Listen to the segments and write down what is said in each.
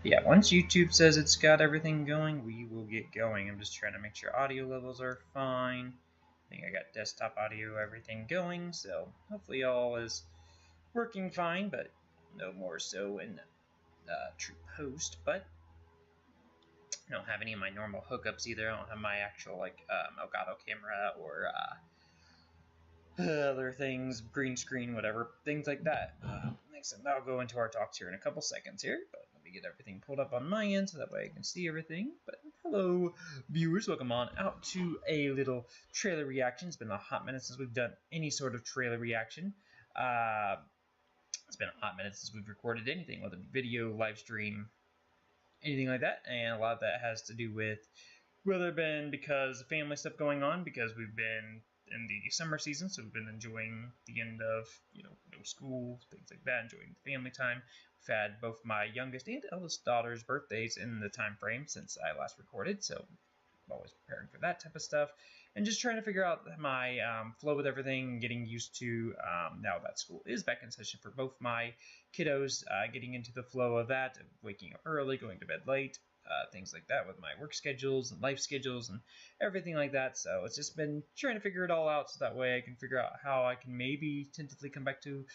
Yeah, once YouTube says it's got everything going, we will get going. I'm just trying to make sure audio levels are fine. I think I got desktop audio, everything going, so hopefully all is working fine, but no more so in True Post. But I don't have any of my normal hookups either. I don't have my actual Elgato camera or other things, green screen, whatever, things like that. Next, I'll go into our talks here in a couple seconds here, but let me get everything pulled up on my end so that way I can see everything. But hello, viewers, welcome on out to a little trailer reaction. It's been a hot minute since we've done any sort of trailer reaction. It's been a hot minute since we've recorded anything, whether it be video, live stream, anything like that, and a lot of that has to do with whether it been because of family stuff going on, because we've been in the summer season, so we've been enjoying the end of no school, things like that, enjoying the family time. We've had both my youngest and eldest daughter's birthdays in the time frame since I last recorded, so I'm always preparing for that type of stuff, and just trying to figure out my flow with everything, getting used to now that school is back in session for both my kiddos, getting into the flow of that, waking up early, going to bed late, things like that with my work schedules and life schedules and everything like that. So it's just been trying to figure it all out so that way I can figure out how I can maybe tentatively come back to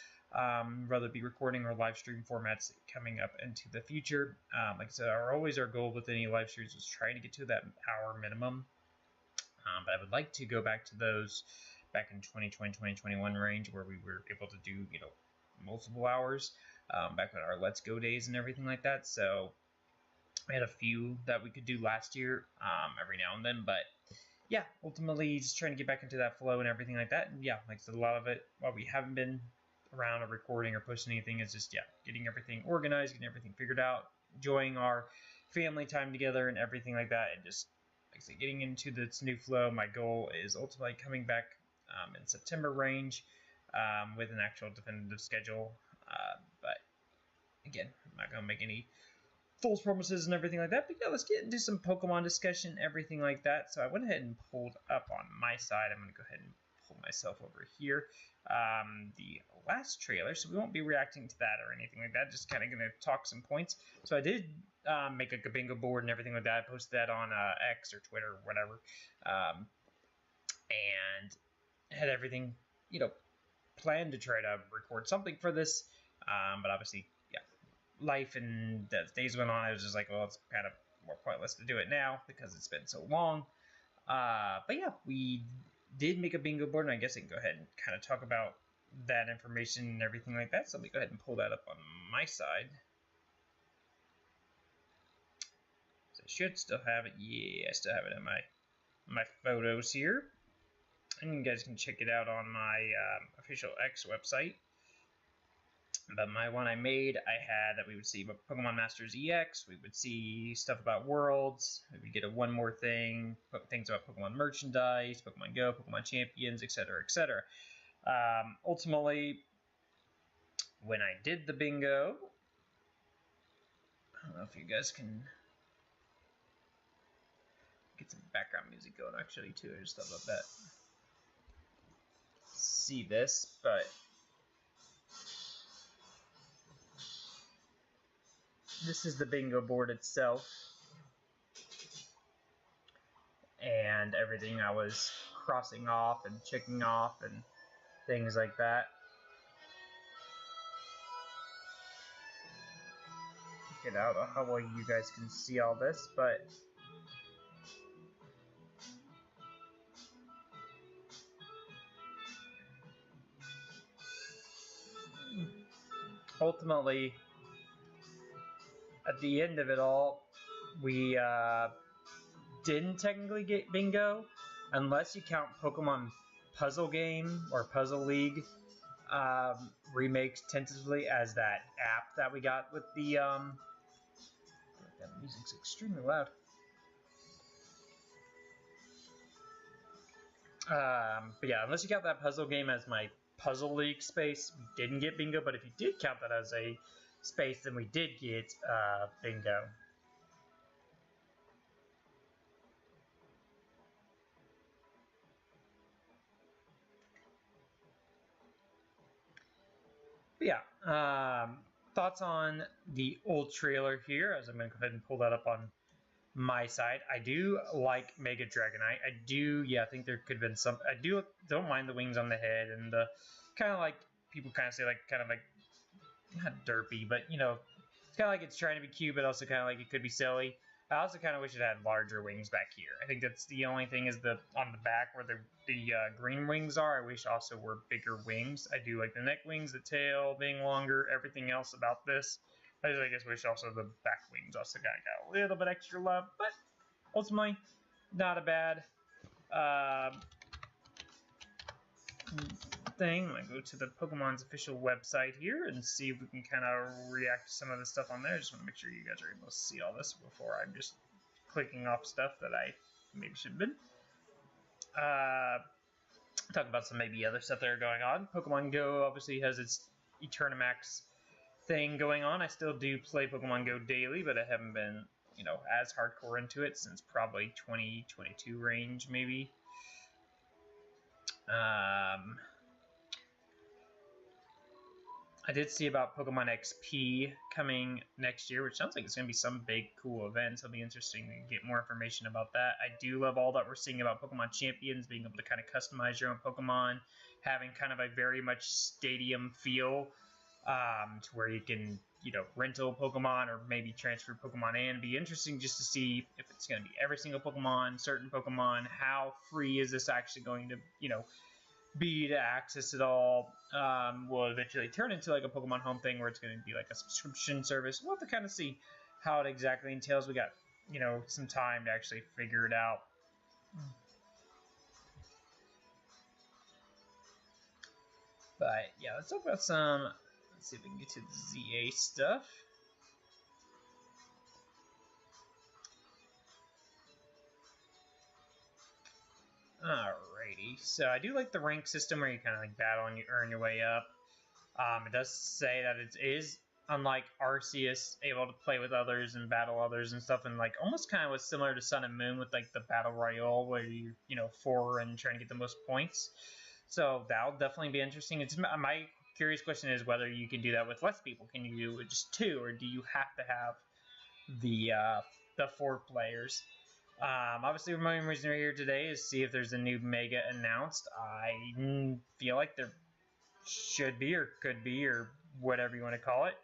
whether it be recording or live stream formats coming up into the future. Like I said, our goal with any live streams is trying to get to that hour minimum. But I would like to go back to those back in 2020, 2021 range where we were able to do, multiple hours back when our Let's Go days and everything like that. So we had a few that we could do last year every now and then, but yeah, ultimately just trying to get back into that flow and everything like that. And yeah, like I said, a lot of it, while we haven't been around or recording or posting anything, is just, getting everything organized, getting everything figured out, enjoying our family time together and everything like that, and just, like I said, getting into this new flow. My goal is ultimately coming back in September range with an actual definitive schedule. But again, I'm not going to make any false promises and everything like that. But yeah, let's get into some Pokemon discussion, everything like that. So I went ahead and pulled up on my side. I'm going to go ahead and pull myself over here. The last trailer, so we won't be reacting to that or anything like that. Just kind of going to talk some points. So I did make a bingo board and everything like that. I posted that on X or Twitter or whatever. And had everything, planned to try to record something for this. But obviously, life and the days went on, I was just like, well, it's kind of more pointless to do it now because it's been so long. But yeah, we did make a bingo board, and I guess I can go ahead and kind of talk about that information and everything like that. So let me go ahead and pull that up on my side. So I should still have it. Yeah, I still have it in my photos here. And you guys can check it out on my official X website. But my one I made, I had that we would see Pokemon Masters EX, we would see stuff about Worlds, we would get a one more thing, things about Pokemon merchandise, Pokemon Go, Pokemon Champions, etc., etc. Ultimately, when I did the bingo, I don't know if you guys can get some background music going actually too. I just thought about that. See this, but this is the bingo board itself, and everything I was crossing off and checking off and things like that. Get out how well you guys can see all this, but ultimately, at the end of it all, we didn't technically get bingo, unless you count Pokemon Puzzle Game or Puzzle League remakes tentatively as that app that we got with the that music's extremely loud. But yeah, unless you count that Puzzle Game as my Puzzle League space, we didn't get bingo. But if you did count that as a space, then we did get bingo. But yeah, thoughts on the old trailer here, as I'm going to go ahead and pull that up on my side. I do like Mega Dragonite. I think there could have been some. Don't mind the wings on the head and the kind of like people kind of say like kind of like not derpy, but you know, it's kind of like it's trying to be cute, but also kind of like it could be silly. I also kind of wish it had larger wings back here. I think that's the only thing is on the back where the green wings are. I wish also were bigger wings. I do like the neck wings, the tail being longer, everything else about this. I just wish also the back wings also got a little bit extra love, but ultimately not a bad thing. I'm gonna go to the Pokemon's official website here and see if we can kind of react to some of the stuff on there. I just want to make sure you guys are able to see all this before I'm just clicking off stuff that I maybe should have been. Talk about some maybe other stuff that are going on. Pokemon Go obviously has its Eternamax thing going on. I still do play Pokemon Go daily, but I haven't been, you know, as hardcore into it since probably 2022 range, maybe. I did see about Pokemon XP coming next year, which sounds like it's going to be some big, cool event. So it'll be interesting to get more information about that. I do love all that we're seeing about Pokemon Champions, being able to kind of customize your own Pokemon, having kind of a very much stadium feel, to where you can, you know, rental Pokemon or maybe transfer Pokemon in. It'd be interesting just to see if it's going to be every single Pokemon, certain Pokemon, how free is this actually going to, you know, be to access it all. Will eventually turn into like a Pokemon Home thing where it's going to be like a subscription service. We'll have to kind of see how it exactly entails. We got, you know, some time to actually figure it out. But yeah, let's talk about some. Let's see if we can get to the ZA stuff. Alrighty, so I do like the rank system where you kind of like battle and you earn your way up. It does say that it is, unlike Arceus, able to play with others and battle others and stuff, and like almost kind of was similar to Sun and Moon with like the Battle Royale where you know, 4 and trying to get the most points. So that'll definitely be interesting. It's my curious question is whether you can do that with less people. Can you do it just 2, or do you have to have the 4 players? Obviously, my main reason we're here today is see if there's a new Mega announced. I feel like there should be or could be or whatever you want to call it.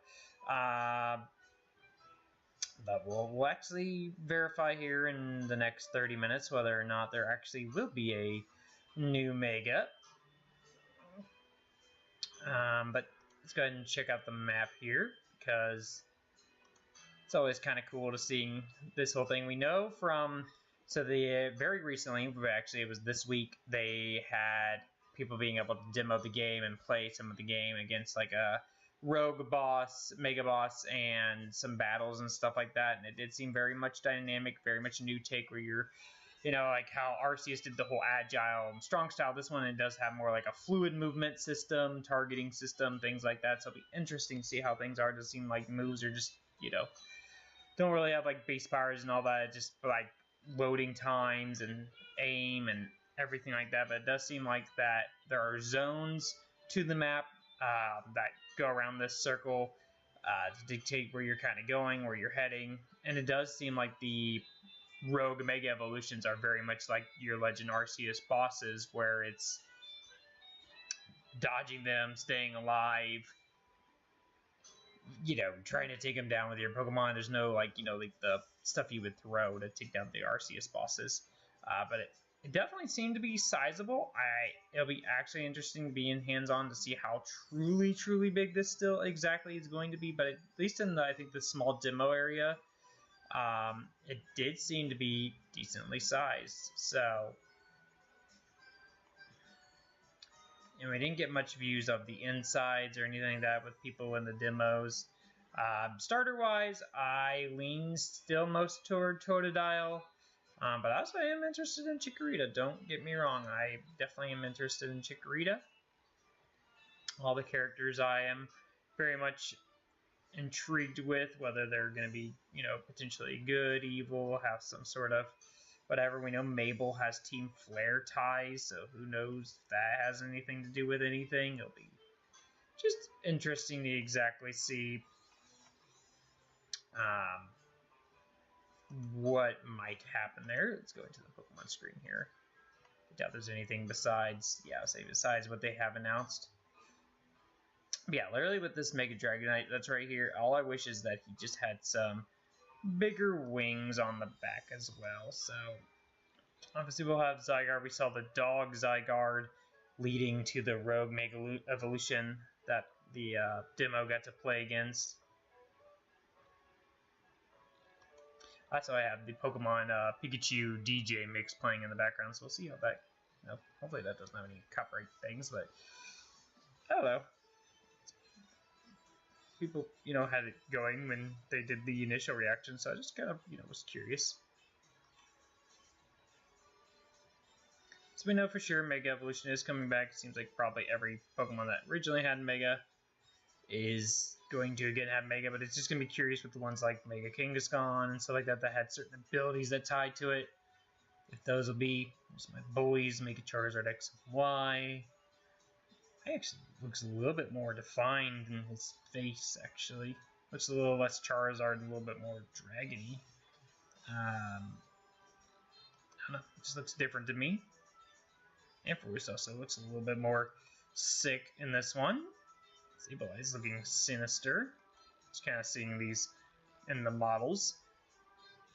But we'll actually verify here in the next 30 minutes whether or not there actually will be a new Mega. But let's go ahead and check out the map here, because it's always kind of cool to see this whole thing. We know from, so very recently, actually it was this week, they had people being able to demo the game and play some of the game against like a rogue boss, mega boss, and some battles and stuff like that. And it did seem very much dynamic, very much a new take where you're, you know, like how Arceus did the whole agile and strong style. This one, it does have more like a fluid movement system, targeting system, things like that. So it'll be interesting to see how things are. It does seem like moves are just, you know, don't really have like base powers and all that, just like loading times and aim and everything like that. But it does seem like that there are zones to the map that go around this circle to dictate where you're kind of going, where you're heading. And it does seem like the Rogue Mega Evolutions are very much like your Legend Arceus bosses, where it's dodging them, staying alive, you know, trying to take them down with your Pokemon. There's no, like, you know, like the stuff you would throw to take down the Arceus bosses. But it definitely seemed to be sizable. It'll be actually interesting being hands-on to see how truly big this still exactly is going to be. But at least in the, I think, the small demo area, it did seem to be decently sized. So, and we didn't get much views of the insides or anything like that with people in the demos. Starter-wise, I lean still most toward Totodile, but I also am interested in Chikorita. Don't get me wrong, I definitely am interested in Chikorita. All the characters I am very much intrigued with, whether they're going to be, you know, potentially good, evil, have some sort of whatever. We know Mabel has Team Flare ties, so who knows if that has anything to do with anything. It'll be just interesting to exactly see what might happen there. Let's go into the Pokemon screen here. I doubt there's anything besides, yeah, I'll say besides what they have announced. But yeah, literally with this Mega Dragonite that's right here, all I wish is that he just had some bigger wings on the back as well. So obviously we'll have Zygarde. We saw the dog Zygarde leading to the Rogue Mega Evolution that the demo got to play against. Also, I have the Pokemon Pikachu DJ mix playing in the background, so we'll see how that, you know, hopefully that doesn't have any copyright things, but I don't know. People, you know, had it going when they did the initial reaction, so I just kind of, you know, was curious. So we know for sure Mega Evolution is coming back. It seems like probably every Pokemon that originally had Mega is going to again have Mega, but it's just going to be curious with the ones like Mega Kangaskhan and stuff like that that had certain abilities that tied to it. If those will be some of my boys, Mega Charizard X and Y. He actually looks a little bit more defined in his face, actually. Looks a little less Charizard and a little bit more dragony. I don't know, it just looks different to me. Ampharos also looks a little bit more sick in this one. Sableye looking sinister. Just kind of seeing these in the models.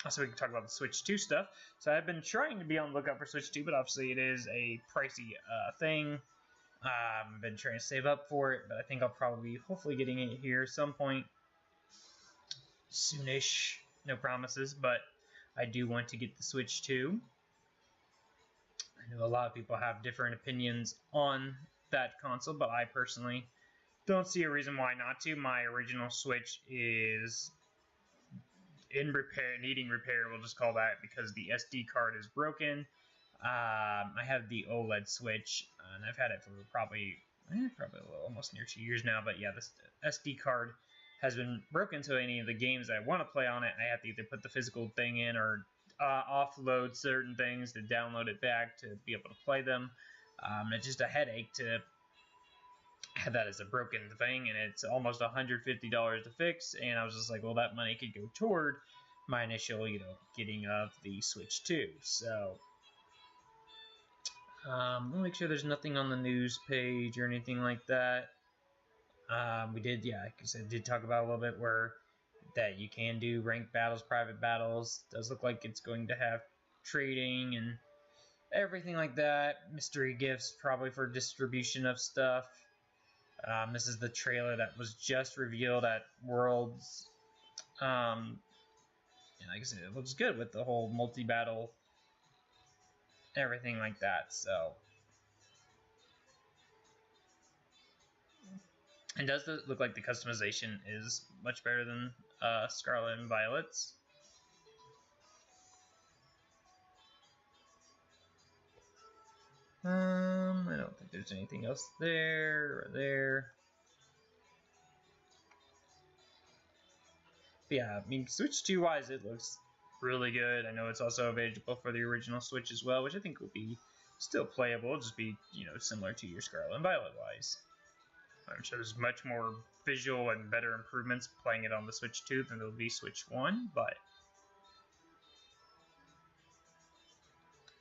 So we can talk about the Switch 2 stuff. So I've been trying to be on the lookout for Switch 2, but obviously it is a pricey thing. I've been trying to save up for it, but I think I'll probably be hopefully getting it here some point soonish. No promises, but I do want to get the Switch 2. I know a lot of people have different opinions on that console, but I personally don't see a reason why not to. My original Switch is in repair, needing repair, we'll just call that, because the SD card is broken. I have the OLED Switch, and I've had it for probably a little, almost near 2 years now, but yeah, this SD card has been broken, so any of the games I want to play on it, I have to either put the physical thing in or offload certain things to download it back to be able to play them. It's just a headache to have that as a broken thing, and it's almost $150 to fix, and I was just like, well, that money could go toward my initial, you know, getting of the Switch 2. So we'll make sure there's nothing on the news page or anything like that. We did, yeah, like I said, did talk about a little bit where that you can do ranked battles, private battles. Does look like it's going to have trading and everything like that. Mystery gifts probably for distribution of stuff. This is the trailer that was just revealed at Worlds. And like I said, it looks good with the whole multi-battle, everything like that. So, and does look like the customization is much better than Scarlet and Violet's. I don't think there's anything else there or there. But yeah, I mean, Switch 2 wise, it looks really good. I know it's also available for the original Switch as well, which I think will be still playable. It'll just be, you know, similar to your Scarlet and Violet wise. I'm sure there's much more visual and better improvements playing it on the Switch 2 than there'll be Switch 1, but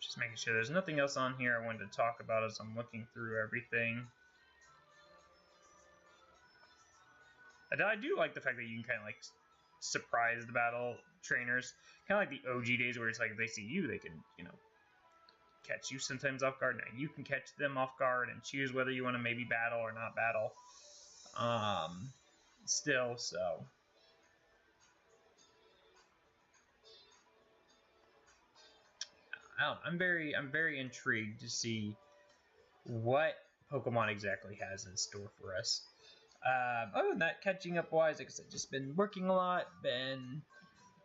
just making sure there's nothing else on here I wanted to talk about as I'm looking through everything. I do like the fact that you can kind of like surprise the battle trainers, kind of like the OG days where it's like if they see you, they can, you know, catch you sometimes off guard. Now you can catch them off guard and choose whether you want to maybe battle or not battle. Still, so I'm very intrigued to see what Pokemon exactly has in store for us. Other than that, catching up wise, like I said, just been working a lot, been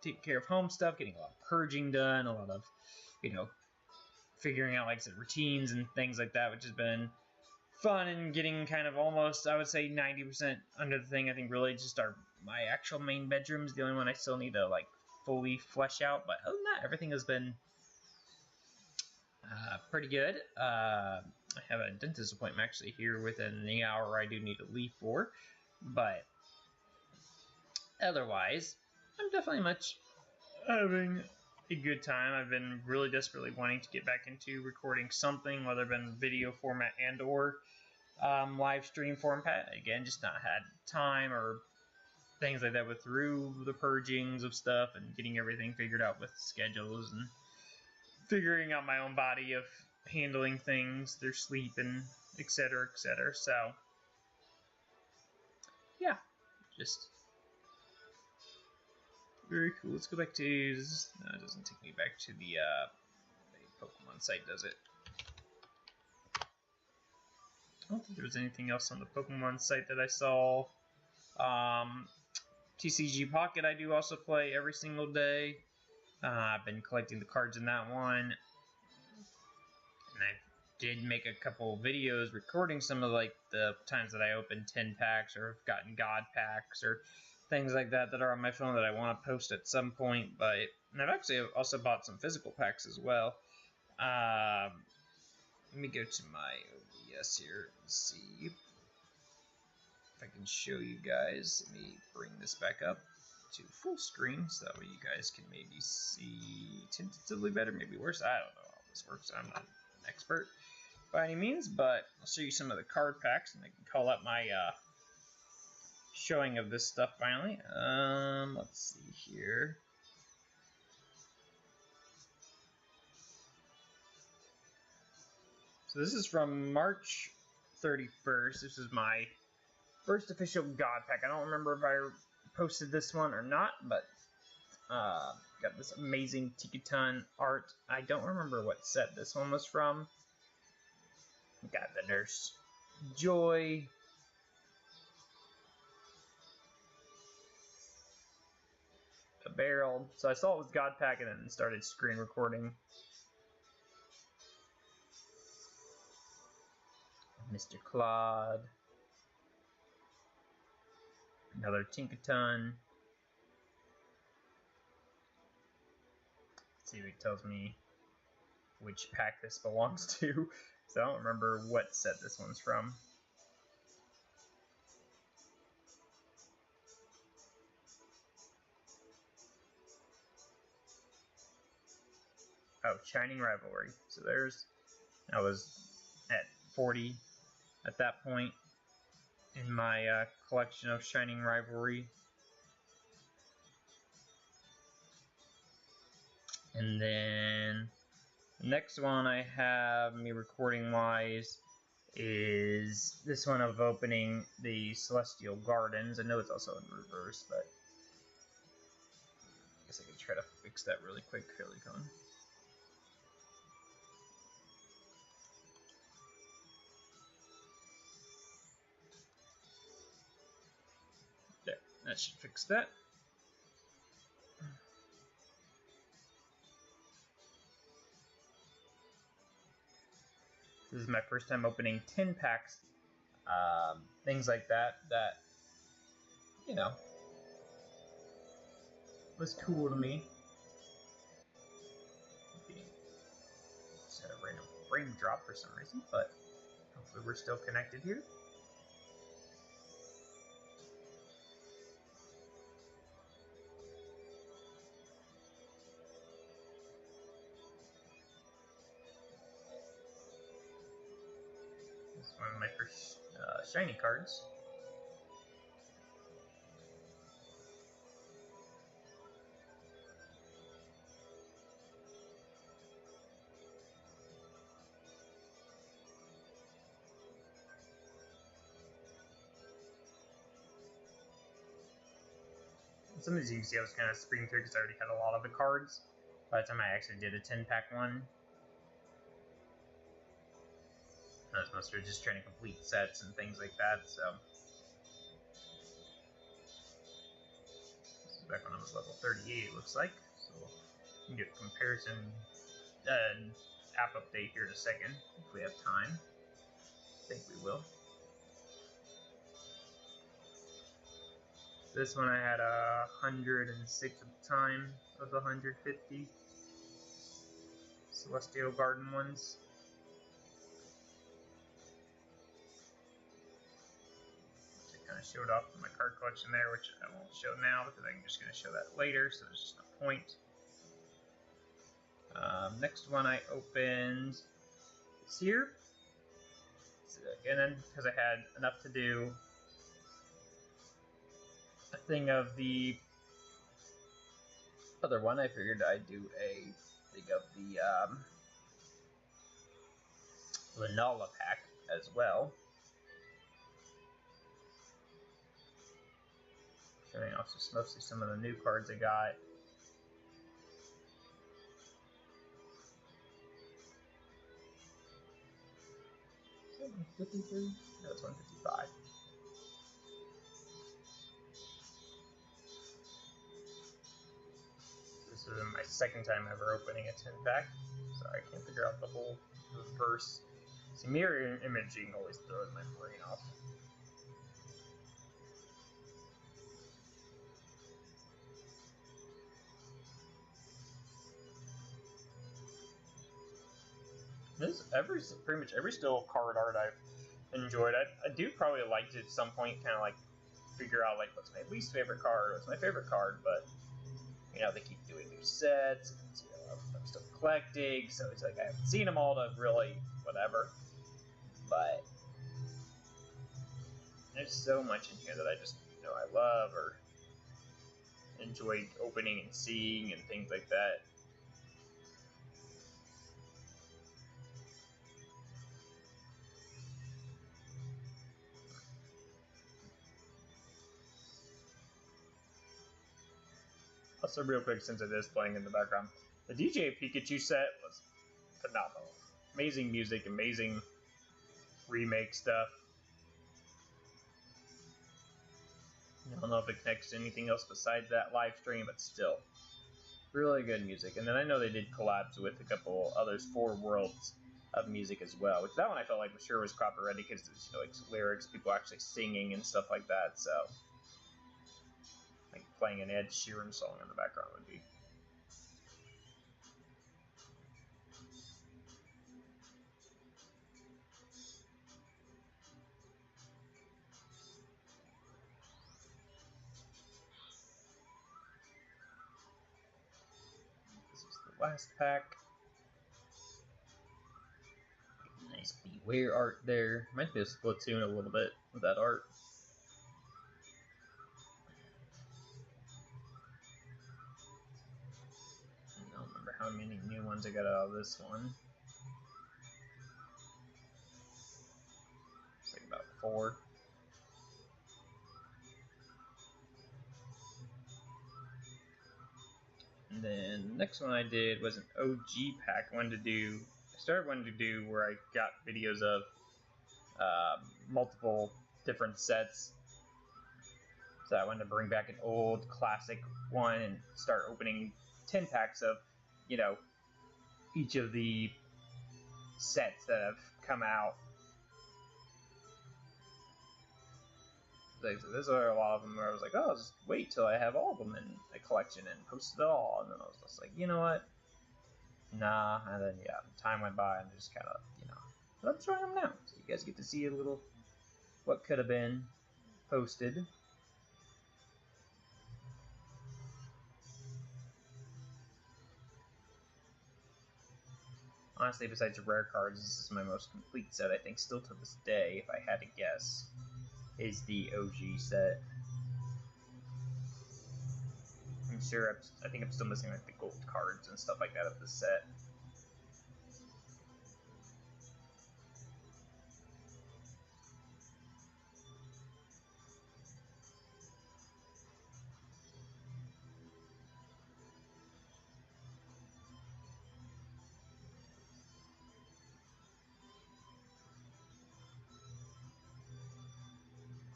taking care of home stuff, getting a lot of purging done, a lot of, you know, figuring out, like I said, routines and things like that, which has been fun, and getting kind of almost, I would say, 90% under the thing. I think really just my actual main bedroom is the only one I still need to, like, fully flesh out, but other than that, everything has been pretty good. I have a dentist appointment actually here within the hour I do need to leave for, but otherwise, I'm definitely much having a good time. I've been really desperately wanting to get back into recording something, whether it been video format and or live stream format. Again, just not had time or things like that with through the purgings of stuff and getting everything figured out with schedules and figuring out my own body of handling things, their sleep and etc. etc. So yeah, just very cool. Let's go back to no, it doesn't take me back to the Pokemon site, does it? I don't think there was anything else on the Pokemon site that I saw. TCG Pocket I do also play every single day. I've been collecting the cards in that one. And I did make a couple videos recording some of like the times that I opened 10 packs or have gotten God packs or things like that that are on my phone that I want to post at some point. And I've actually also bought some physical packs as well. Let me go to my OBS here and see if I can show you guys. Let me bring this back up to full screen so that way you guys can maybe see tentatively better, maybe worse. I don't know how this works. I'm not an expert by any means, but I'll show you some of the card packs and I can call up my showing of this stuff finally. Let's see here. So this is from March 31st. This is my first official God pack. I don't remember if I posted this one or not, but got this amazing Tikaton art. I don't remember what set this one was from. Got the Nurse Joy. A barrel. So I saw it was God pack and then started screen recording. Mr. Claude. Another Tinkaton. Let's see if it tells me which pack this belongs to. So I don't remember what set this one's from. Oh, Shining Rivalry. So I was at 40 at that point in my collection of Shining Rivalry. And then the next one I have me recording wise is this one of opening the Celestial Gardens. I know it's also in reverse, but I guess I can try to fix that really quick. Helicon. There, that should fix that. This is my first time opening 10 packs, things like that, you know, was cool to me. Just had a random frame drop for some reason, but hopefully we're still connected here. This is one of my first shiny cards. Some of these you can see I was kind of screening through because I already had a lot of the cards by the time I actually did a 10-pack one. I was mostly just trying to complete sets and things like that, so. This is back when I was level 38, it looks like. So we can get a comparison app update here in a second, if we have time. I think we will. This one I had 106 at the time of the 150 Celestial Garden ones. To kind of showed off my card collection there, which I won't show now because I'm just going to show that later, so there's just no point. Next one I opened is here. And then because I had enough to do a thing of the other one, I figured I'd do a thing of the Lunala pack as well. Showing off just mostly some of the new cards I got. Is that 153? No, it's 155. This is my second time ever opening a 10 pack. Sorry, I can't figure out the whole reverse. See, mirror imaging always throws my brain off. This pretty much every still card art I've enjoyed. I do probably like to at some point kind of like figure out like what's my least favorite card, what's my favorite card, but you know they keep doing new sets. And, you know, I'm still collecting, so it's like I haven't seen them all to really whatever. But there's so much in here that I just I love or enjoy opening and seeing and things like that. Also, real quick, since it is playing in the background, the DJ Pikachu set was phenomenal. Amazing music, amazing remake stuff. I don't know if it connects to anything else besides that live stream, but still, really good music. And then I know they did collabs with a couple others, 4 Worlds of music as well, which that one I felt like for sure was copyrighted because there's like lyrics, people actually singing and stuff like that. So, like playing an Ed Sheeran song in the background would be. Last pack. Nice Beware art there. Reminds me of Splatoon a little bit with that art. I don't remember how many new ones I got out of this one. It's like about 4. And then the next one I did was an OG pack. I started wanting to do where I got videos of multiple different sets. So I wanted to bring back an old classic one and start opening 10 packs of, each of the sets that have come out. Like, so there's a lot of them where I was like, oh, I'll just wait till I have all of them in a collection and post it all. And then I was just like, you know what? Nah. And then, yeah, time went by and just kind of, but I'm showing them now. So you guys get to see a little what could have been posted. Honestly, besides rare cards, this is my most complete set, I think, still to this day, if I had to guess, is the OG set. I'm sure, I think I'm still missing, like, the gold cards and stuff like that of the set.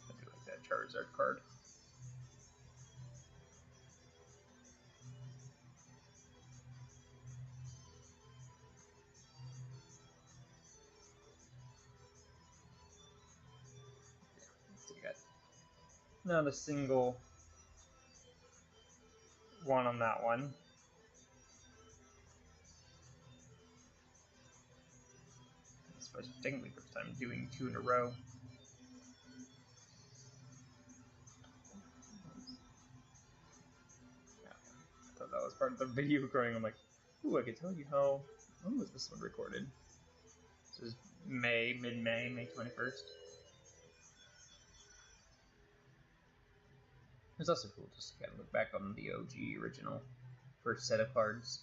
I do like that Charizard card. So you got not a single one on that one. I suppose technically first time doing 2 in a row. that was part of the video recording. I'm like, ooh, I can tell you how. When was this one recorded? This is May, mid-May, May 21st. It's also cool just to kind of look back on the OG original first set of cards.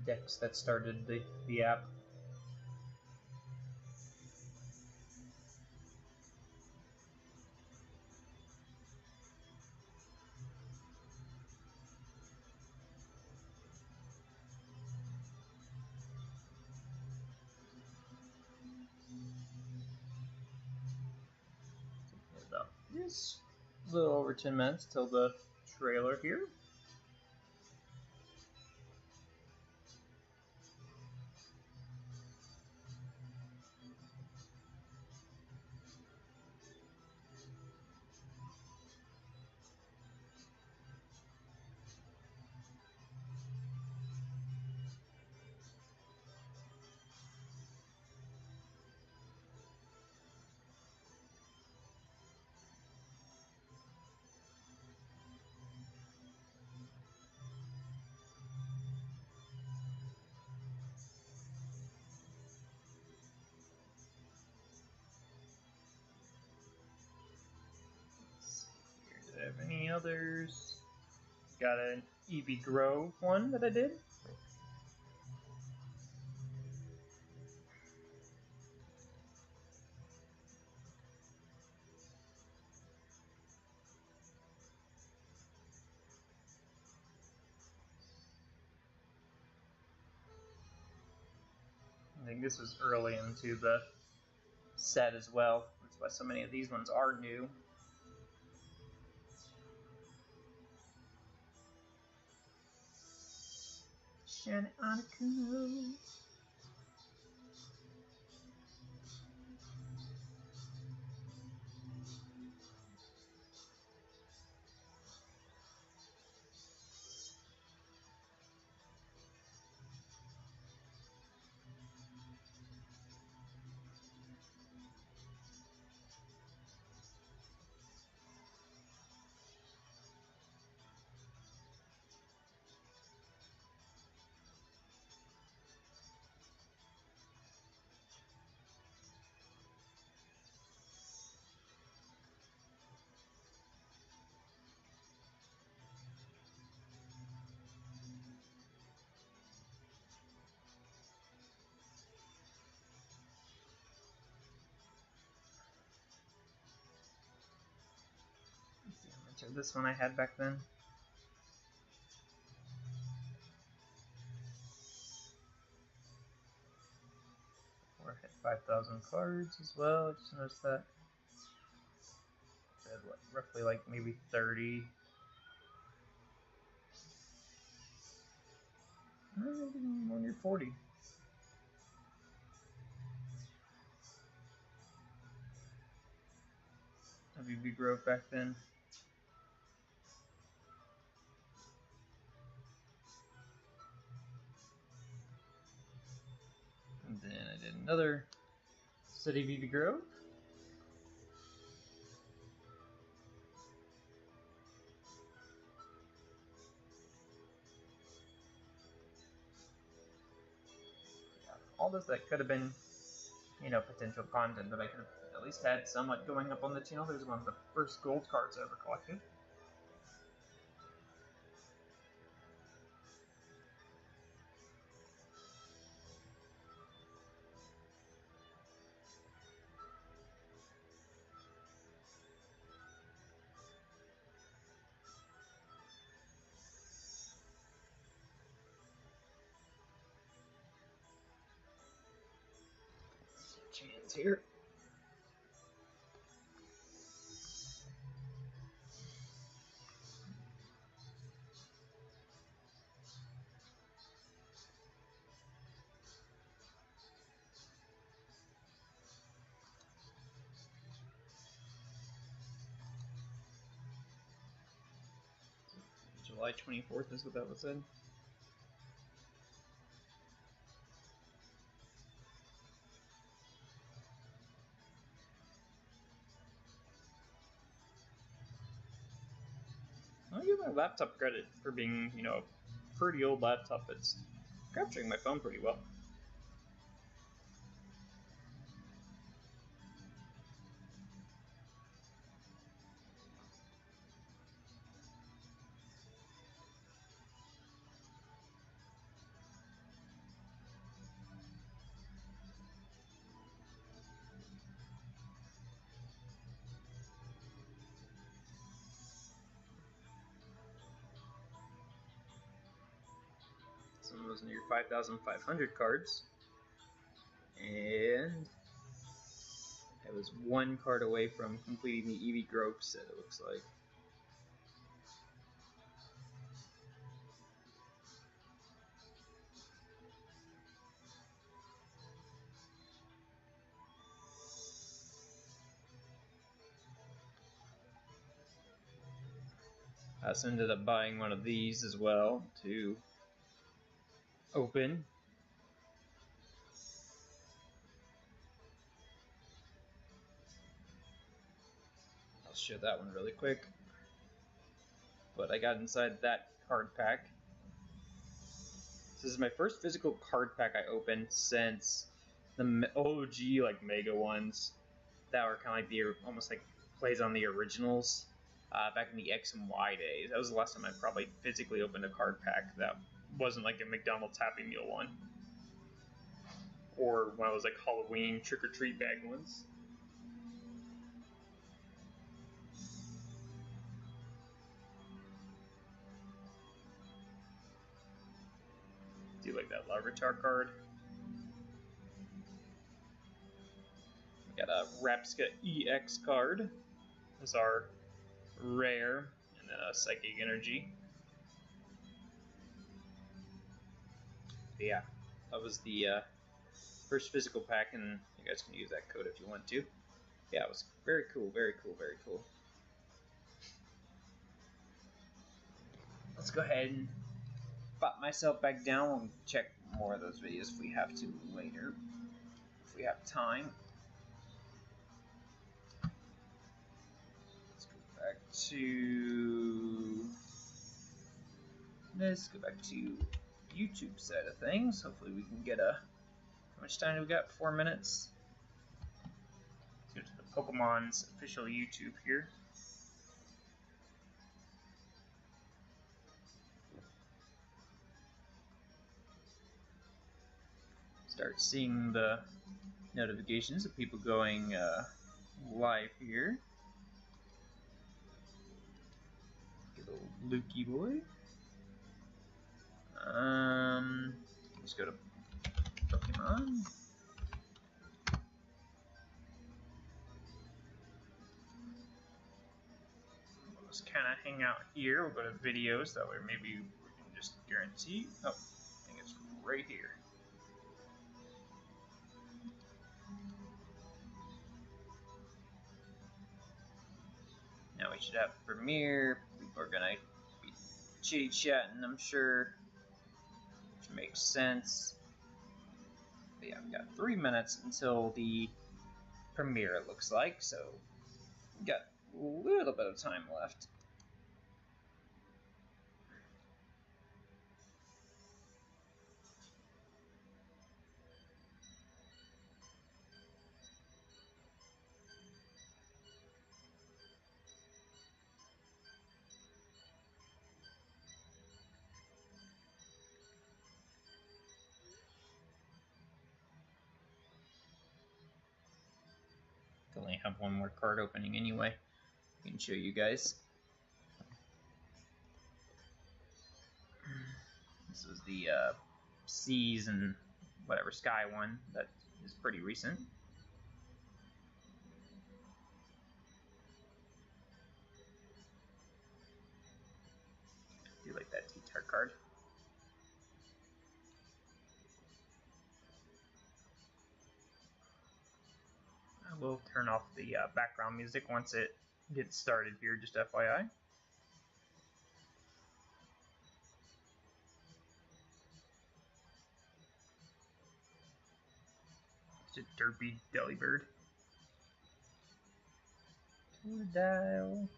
Decks that started the app. About this, a little over 10 minutes till the trailer here. Do I have any others? Got an EV Grow one that I did. I think this was early into the set as well. That's why so many of these ones are new. Shan Article. This one I had back then. Or I had 5,000 cards as well. I just noticed that. I had roughly like maybe 30. More near 40. WB Grove back then. And then I did another City VB Grove. All this that could have been, you know, potential content that I could have at least had somewhat going up on the channel. There's one of the first gold cards I ever collected. Chance here. July 24th is what that was in. I'll give my laptop credit for being, you know, a pretty old laptop. It's capturing my phone pretty well. Some of those near 5,500 cards. And I was one card away from completing the Eevee Grove set, it looks like. I also ended up buying one of these as well to open. I'll show that one really quick. But I got inside that card pack. This is my first physical card pack I opened since the OG like Mega ones that were kind of like the almost like plays on the originals back in the X and Y days. That was the last time I probably physically opened a card pack that wasn't like a McDonald's Happy Meal one, or one of those like Halloween trick or treat bag ones. Do you like that Larvitar card? We got a Rapska EX card. That's our rare, and then a Psychic Energy. But yeah, that was the first physical pack, and you guys can use that code if you want to. Yeah, it was very cool, very cool, very cool. Let's go ahead and pop myself back down. We'll check more of those videos if we have to later, if we have time. Let's go back to this. Go back to YouTube side of things. Hopefully we can get a. How much time do we got? 4 minutes. Let's go to the Pokemon's official YouTube here. Start seeing the notifications of people going live here. Good old Lukey boy. Let's go to Pokemon. We'll just kind of hang out here. We'll go to videos. That way maybe we can just guarantee. Oh, I think it's right here. Now we should have Premiere. People are gonna be chitty chatting, I'm sure, which makes sense. But yeah, we've got 3 minutes until the premiere, it looks like, so we've got a little bit of time left. I only have one more card opening anyway. I can show you guys. This was the Seas and whatever Sky one that is pretty recent. I do like that T-Tar card. I will turn off the background music once it gets started here, just FYI. It's a derpy Delibird. Totodile.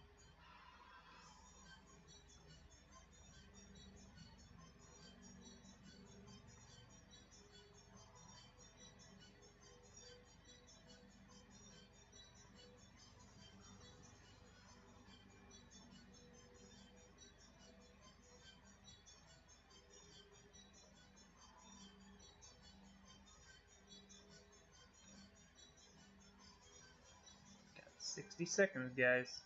60 seconds, guys.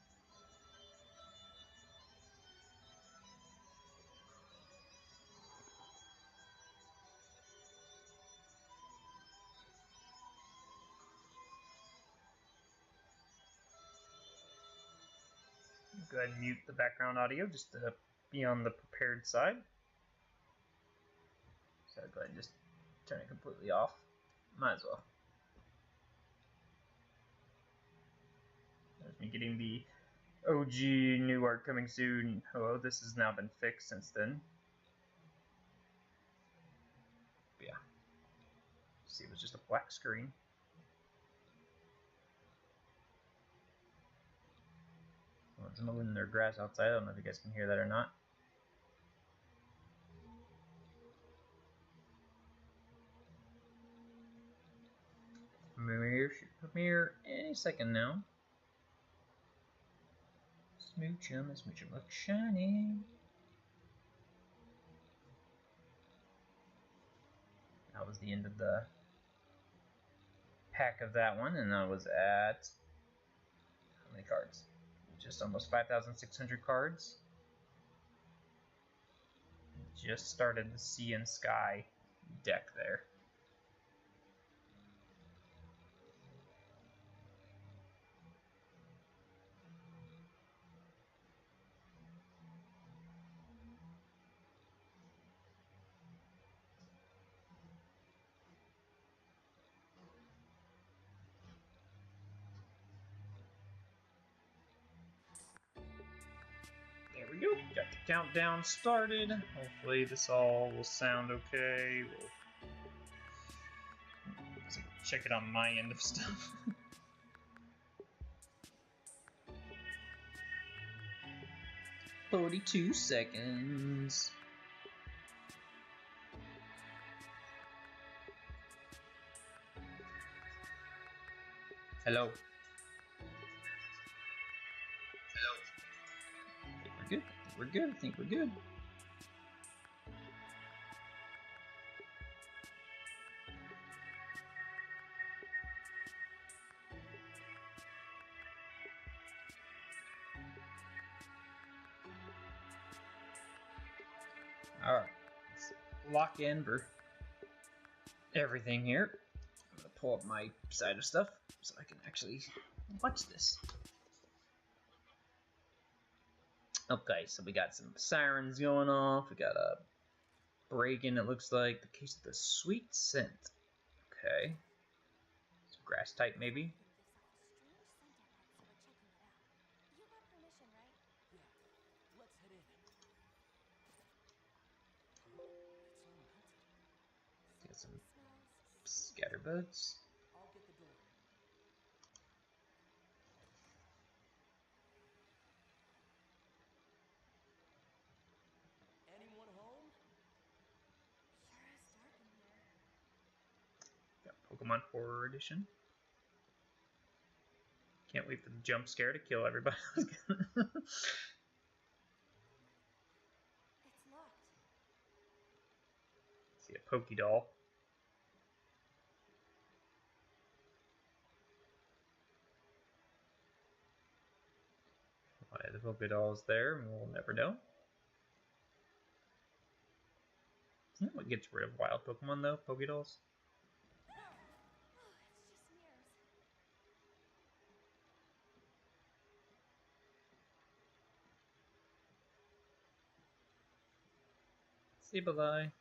Go ahead and mute the background audio just to be on the prepared side. So go ahead and just turn it completely off. Might as well. There's me getting the OG new art coming soon. Oh, this has now been fixed since then. But yeah. See, it was just a black screen. Someone's mowing their grass outside. I don't know if you guys can hear that or not. Premiere any second now. Smooch him, smooch him look shiny. That was the end of the pack of that one, and that was at how many cards? Just almost 5,600 cards. Just started the Sea and Sky deck there. There we go. Got the countdown started. Hopefully this all will sound okay. We'll check it on my end of stuff. "42 seconds. Hello. We're good. I think we're good. Alright. Let's lock in for everything here. I'm going to pull up my side of stuff so I can actually watch this. Okay, so we got some sirens going off. We got a break-in, it looks like. The case of the sweet scent. Okay. Some grass type, maybe. Got some scatterbuds. Pokemon Horror Edition. Can't wait for the jump scare to kill everybody. It's locked. See a Pokédoll. Why the Pokédoll's there, we'll never know. Isn't that what gets rid of wild Pokemon though? Pokédolls? Sableye.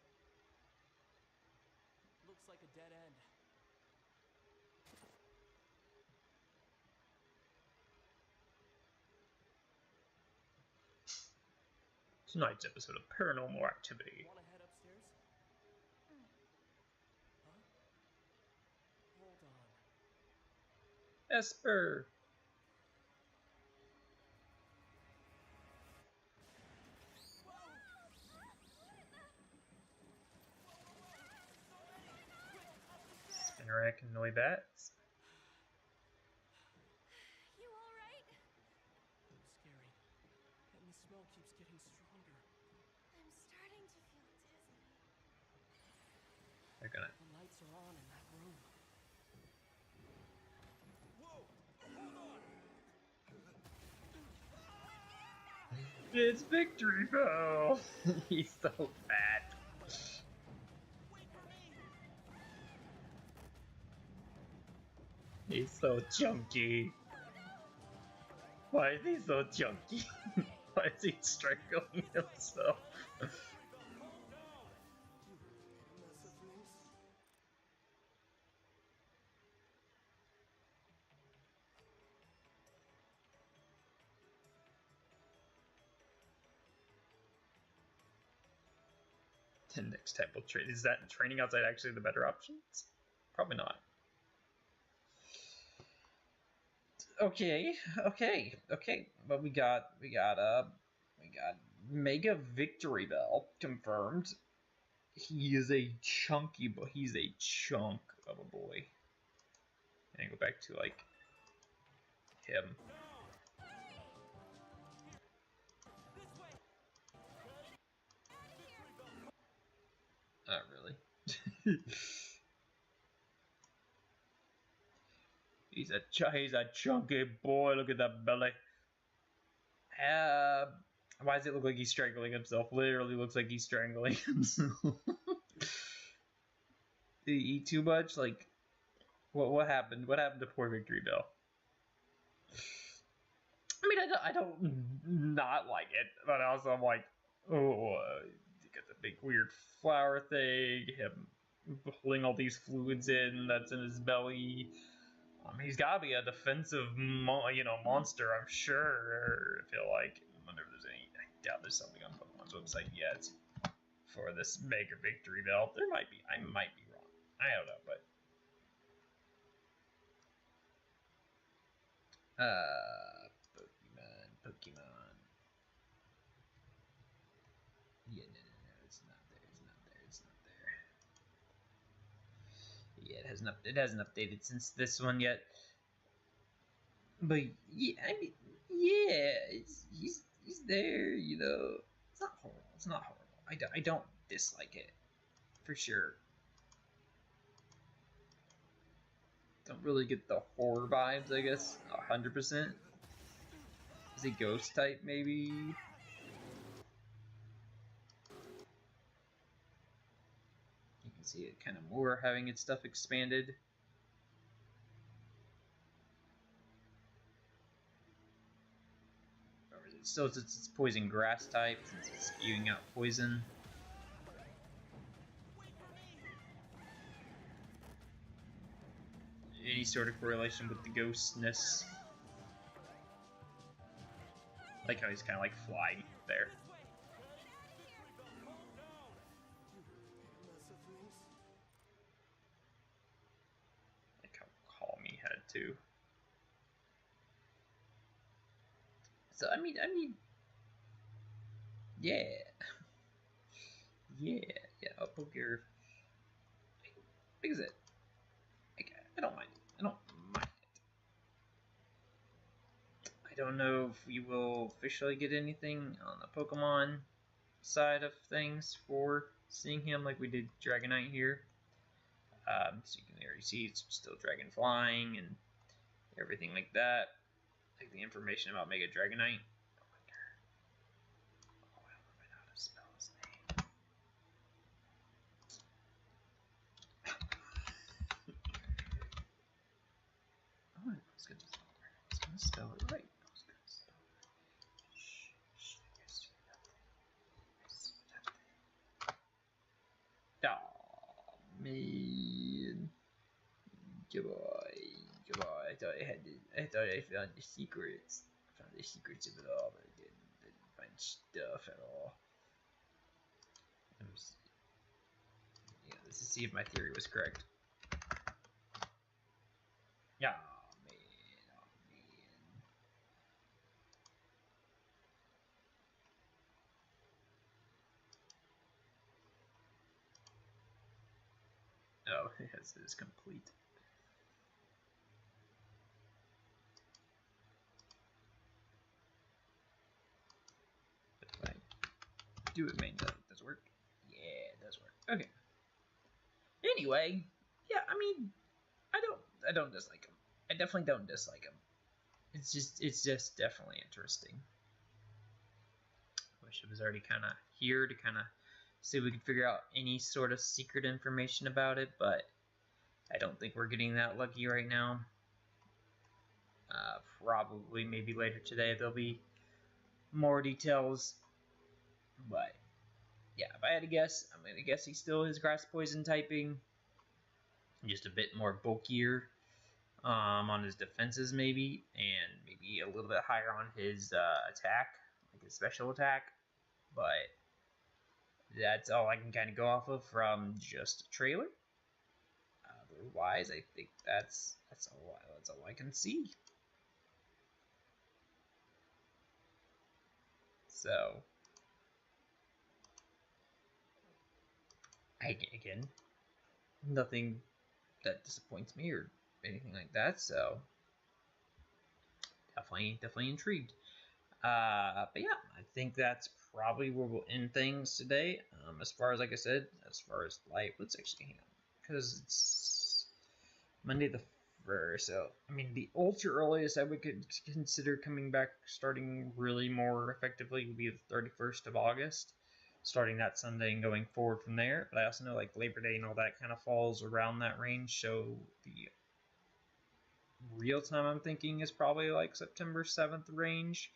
Looks like a dead end. Tonight's episode of Paranormal Activity. Wanna head upstairs? Huh? Hold on. Esper. Spinarak and Noibats. You alright? Looks scary. And the smell keeps getting stronger. I'm starting to feel dizzy. They're gonna. The lights are on in that room. Whoa! Hold on! It's Victory Bell! He's so fat. He's so chunky. Why is he so chunky? Why is he strangling himself? Next type will trade. Is that training outside actually the better option? Probably not. Okay. But we got Mega Victory Bell confirmed. He is a chunky, but he's a chunk of a boy. And go back to like him. Not really. He's a chunky boy. Look at that belly. Why does it look like he's strangling himself? Literally looks like he's strangling himself. Did he eat too much? Like, what happened? What happened to poor Victory Bell? I mean, I don't not like it, but also I'm like, oh, you got the big weird flower thing, him pulling all these fluids in that's in his belly. He's gotta be a defensive, monster, I'm sure. I feel like. I wonder if there's any. I doubt there's something on Pokemon's website yet for this Mega Victory Bell. There might be. I might be wrong. I don't know, but. Pokemon. Yeah, no, it's not there. Yeah, it hasn't updated since this one yet. But yeah, I mean, yeah, he's there, It's not horrible. I don't dislike it, for sure. Don't really get the horror vibes, I guess, 100%. Is he ghost type, maybe? You can see it kind of more having its stuff expanded. Still, it's poison grass type since it's spewing out poison. Any sort of correlation with the ghostness. Like how he's kind of like flying there. Like how Calm he had too. So I mean, yeah, yeah. I'll poke your. Big as it. I don't mind it. I don't know if we will officially get anything on the Pokemon side of things for seeing him like we did Dragonite here. So you can already see it's still dragon flying and everything like that. Like the information about Mega Dragonite. Oh, I don't know how to spell his name. Oh, I was gonna spell it right. Oh man. Goodbye. I thought I found the secrets. I found the secrets of it all, but I didn't find stuff at all. Yeah, let's see if my theory was correct. Yeah, man. Oh, yes, it is complete. If I do it manually, does it work? Yeah, it does work. Okay. Anyway, yeah, I mean, I don't dislike him. I definitely don't dislike him. It's just definitely interesting. wish it was already kind of here to kind of see if we could figure out any sort of secret information about it, but I don't think we're getting that lucky right now. Probably maybe later today there'll be more details, but yeah, if I had to guess, I'm gonna guess he still is grass poison typing, just a bit more bulkier on his defenses maybe, and maybe a little bit higher on his attack, like his special attack, but that's all I can kind of go off of from just a trailer. Otherwise, I think that's all I can see. So, again, nothing that disappoints me or anything like that. So, definitely intrigued. But yeah, I think that's probably where we'll end things today. As far as, like I said, as far as light, let's actually hang on, because it's Monday the 1st. So, I mean, the ultra earliest I would consider coming back, starting really more effectively, would be the 31st of August, starting that Sunday and going forward from there. But I also know like Labor Day and all that kind of falls around that range, so the real time I'm thinking is probably like September 7th range.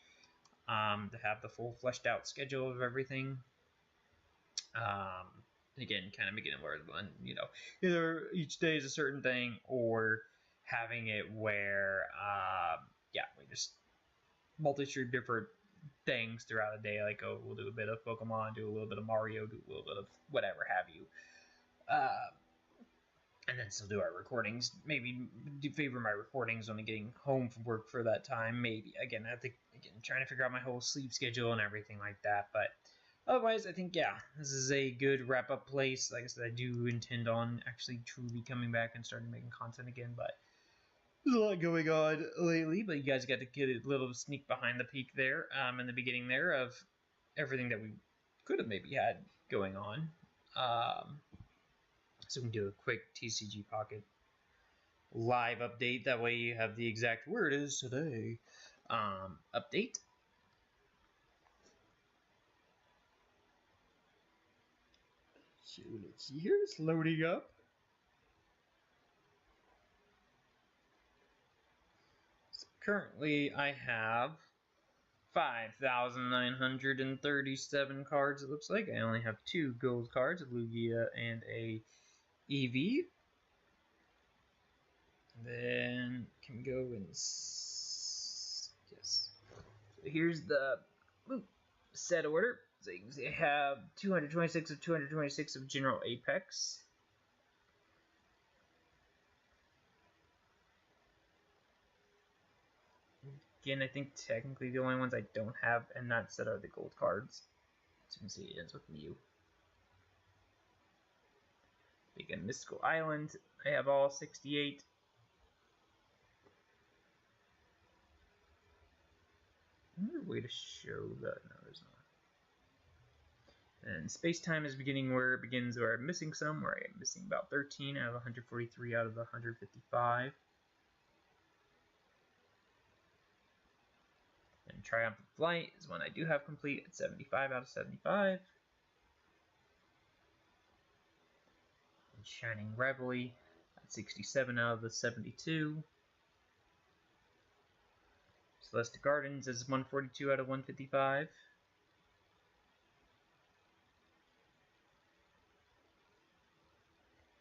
To have the full fleshed out schedule of everything. Again, kind of making it where, either each day is a certain thing, or having it where, we just multi-stream different things throughout the day. Like, we'll do a bit of Pokemon, do a little bit of Mario, do a little bit of whatever have you. And then still do our recordings. Maybe favor my recordings when I'm getting home from work for that time. Maybe. Again, I think, trying to figure out my whole sleep schedule and everything like that. But otherwise, I think, yeah, this is a good wrap-up place. Like I said, I do intend on actually truly coming back and starting making content again. But there's a lot going on lately. But you guys got to get a little sneak behind the peak there in the beginning there of everything that we could have maybe had going on. So we can do a quick TCG Pocket live update. That way you have the exact word is today. Update. So let's see here. It's loading up. So currently I have 5,937 cards, it looks like. I only have 2 gold cards, a Lugia and a Eevee. Then can go and yes. So here's the set order. So you can see I have 226 of 226 of General Apex. Again, I think technically the only ones I don't have in that set are the gold cards. As you can see, it ends with Mew. Again, Mystical Island, I have all 68. Another way to show that? No, there's not. And Space Time is beginning where it begins, where I'm missing some, where I'm missing about 13 out of 143 out of the 155. And Triumphant Flight is one I do have complete at 75 out of 75. And Shining Reveille at 67 out of the 72. Celeste Gardens is 142 out of 155.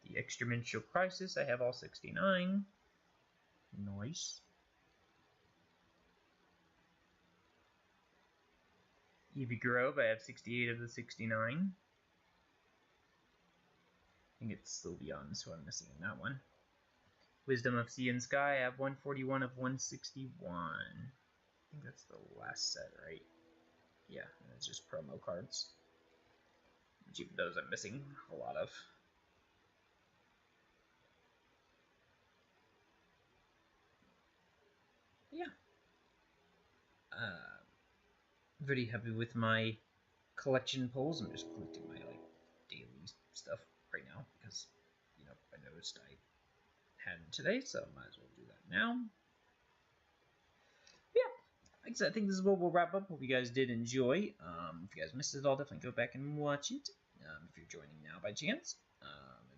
The Extradimensional Crisis, I have all 69. Nice. Eevee Grove, I have 68 of the 69. I think it's still beyond, so I'm missing in that one. Wisdom of Sea and Sky, I have 141 of 161. I think that's the last set, right? Yeah, and it's just promo cards. Which even those I'm missing a lot of. Yeah. Very happy with my collection pulls. I'm just collecting my daily stuff right now because I noticed I hadn't today, so I might as well do that now. Yeah. like I said, I think this is what we'll wrap up. Hope you guys did enjoy. If you guys missed it all, definitely go back and watch it. If you're joining now by chance. And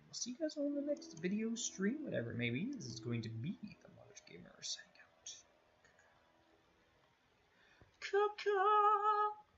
we'll see you guys on the next video stream, whatever it may be. This is going to be the Modern Gamers Hangout. Caca.